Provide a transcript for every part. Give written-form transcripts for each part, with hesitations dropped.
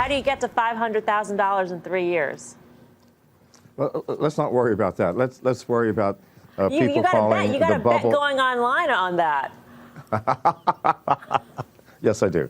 How do you get to $500,000 in 3 years? Well, let's not worry about that. Let's worry about people calling you got the a bubble. bet going online on that. Yes, I do.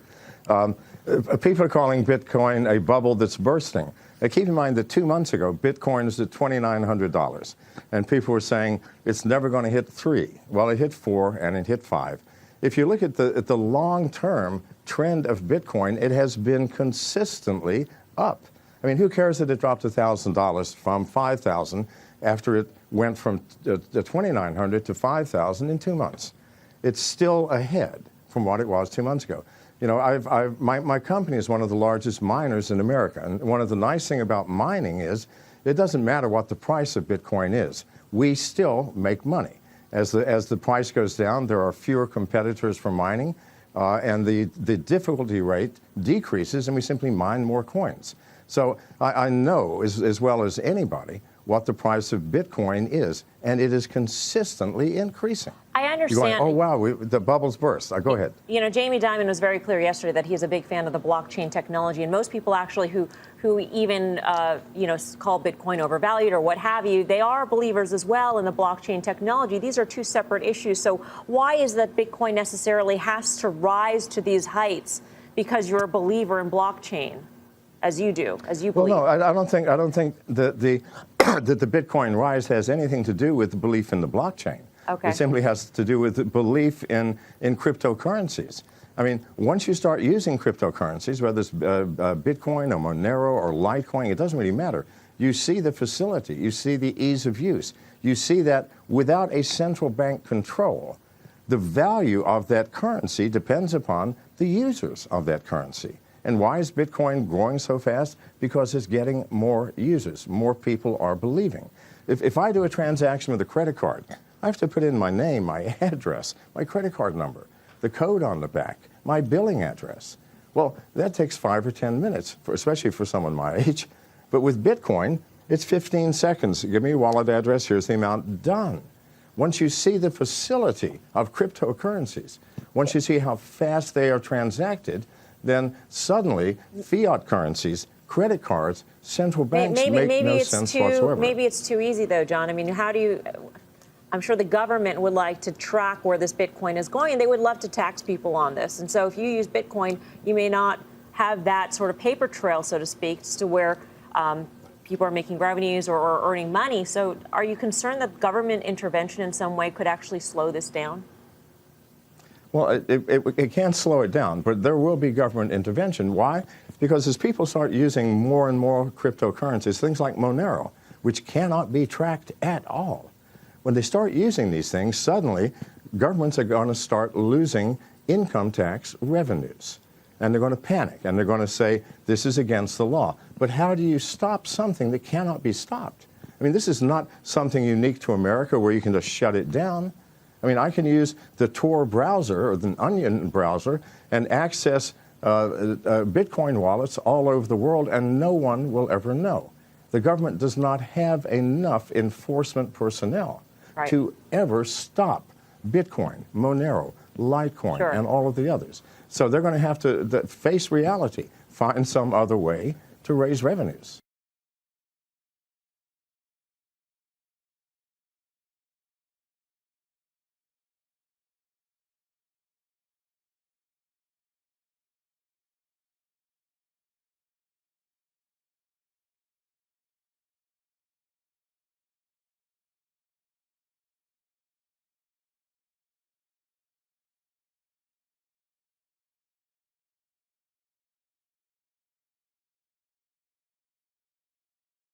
People are calling Bitcoin a bubble that's bursting. Now, keep in mind that 2 months ago, Bitcoin was at $2,900, and people were saying it's never going to hit 3. Well, it hit 4 and it hit 5. If you look at the long-term trend of Bitcoin, it has been consistently up. I mean, who cares that it dropped $1,000 from $5,000 after it went from the $2,900 to $5,000 in 2 months? It's still ahead from what it was 2 months ago. You know, my company is one of the largest miners in America, and one of the nice things about mining is it doesn't matter what the price of Bitcoin is. We still make money. As the price goes down, there are fewer competitors for mining, and the difficulty rate decreases, and we simply mine more coins. So I know as well as anybody what the price of Bitcoin is, and it is consistently increasing. I understand. You're going, oh, wow, the bubble's burst. Go ahead. You know, Jamie Dimon was very clear yesterday that he's a big fan of the blockchain technology, and most people actually who even, you know, call Bitcoin overvalued or what have you, they are believers as well in the blockchain technology. These are two separate issues. So why is that Bitcoin necessarily has to rise to these heights because you're a believer in blockchain? As you do, as you believe. Well, no, I don't think that the Bitcoin rise has anything to do with the belief in the blockchain. Okay. It simply has to do with the belief in cryptocurrencies. I mean, once you start using cryptocurrencies, whether it's Bitcoin or Monero or Litecoin, it doesn't really matter. You see the facility, you see the ease of use, you see that without a central bank control, the value of that currency depends upon the users of that currency. And why is Bitcoin growing so fast? Because it's getting more users. More people are believing. If I do a transaction with a credit card, I have to put in my name, my address, my credit card number, the code on the back, my billing address. Well, that takes 5 or 10 minutes, especially for someone my age. But with Bitcoin, it's 15 seconds. Give me your wallet address, here's the amount, done. Once you see the facility of cryptocurrencies, once you see how fast they are transacted, then suddenly fiat currencies, credit cards, central banks make no sense whatsoever. Maybe it's too easy, though, John. I mean, how do you... I'm sure the government would like to track where this Bitcoin is going, and they would love to tax people on this. And so if you use Bitcoin, you may not have that sort of paper trail, so to speak, as to where people are making revenues or earning money. So are you concerned that government intervention in some way could actually slow this down? Well, it can't slow it down, but there will be government intervention. Why? Because as people start using more and more cryptocurrencies, things like Monero, which cannot be tracked at all, when they start using these things, suddenly governments are going to start losing income tax revenues. And they're going to panic, and they're going to say, this is against the law. But how do you stop something that cannot be stopped? I mean, this is not something unique to America where you can just shut it down. I mean, I can use the Tor browser or the Onion browser and access Bitcoin wallets all over the world, and no one will ever know. The government does not have enough enforcement personnel to ever stop Bitcoin, Monero, Litecoin, and all of the others. So they're going to have to face reality, find some other way to raise revenues.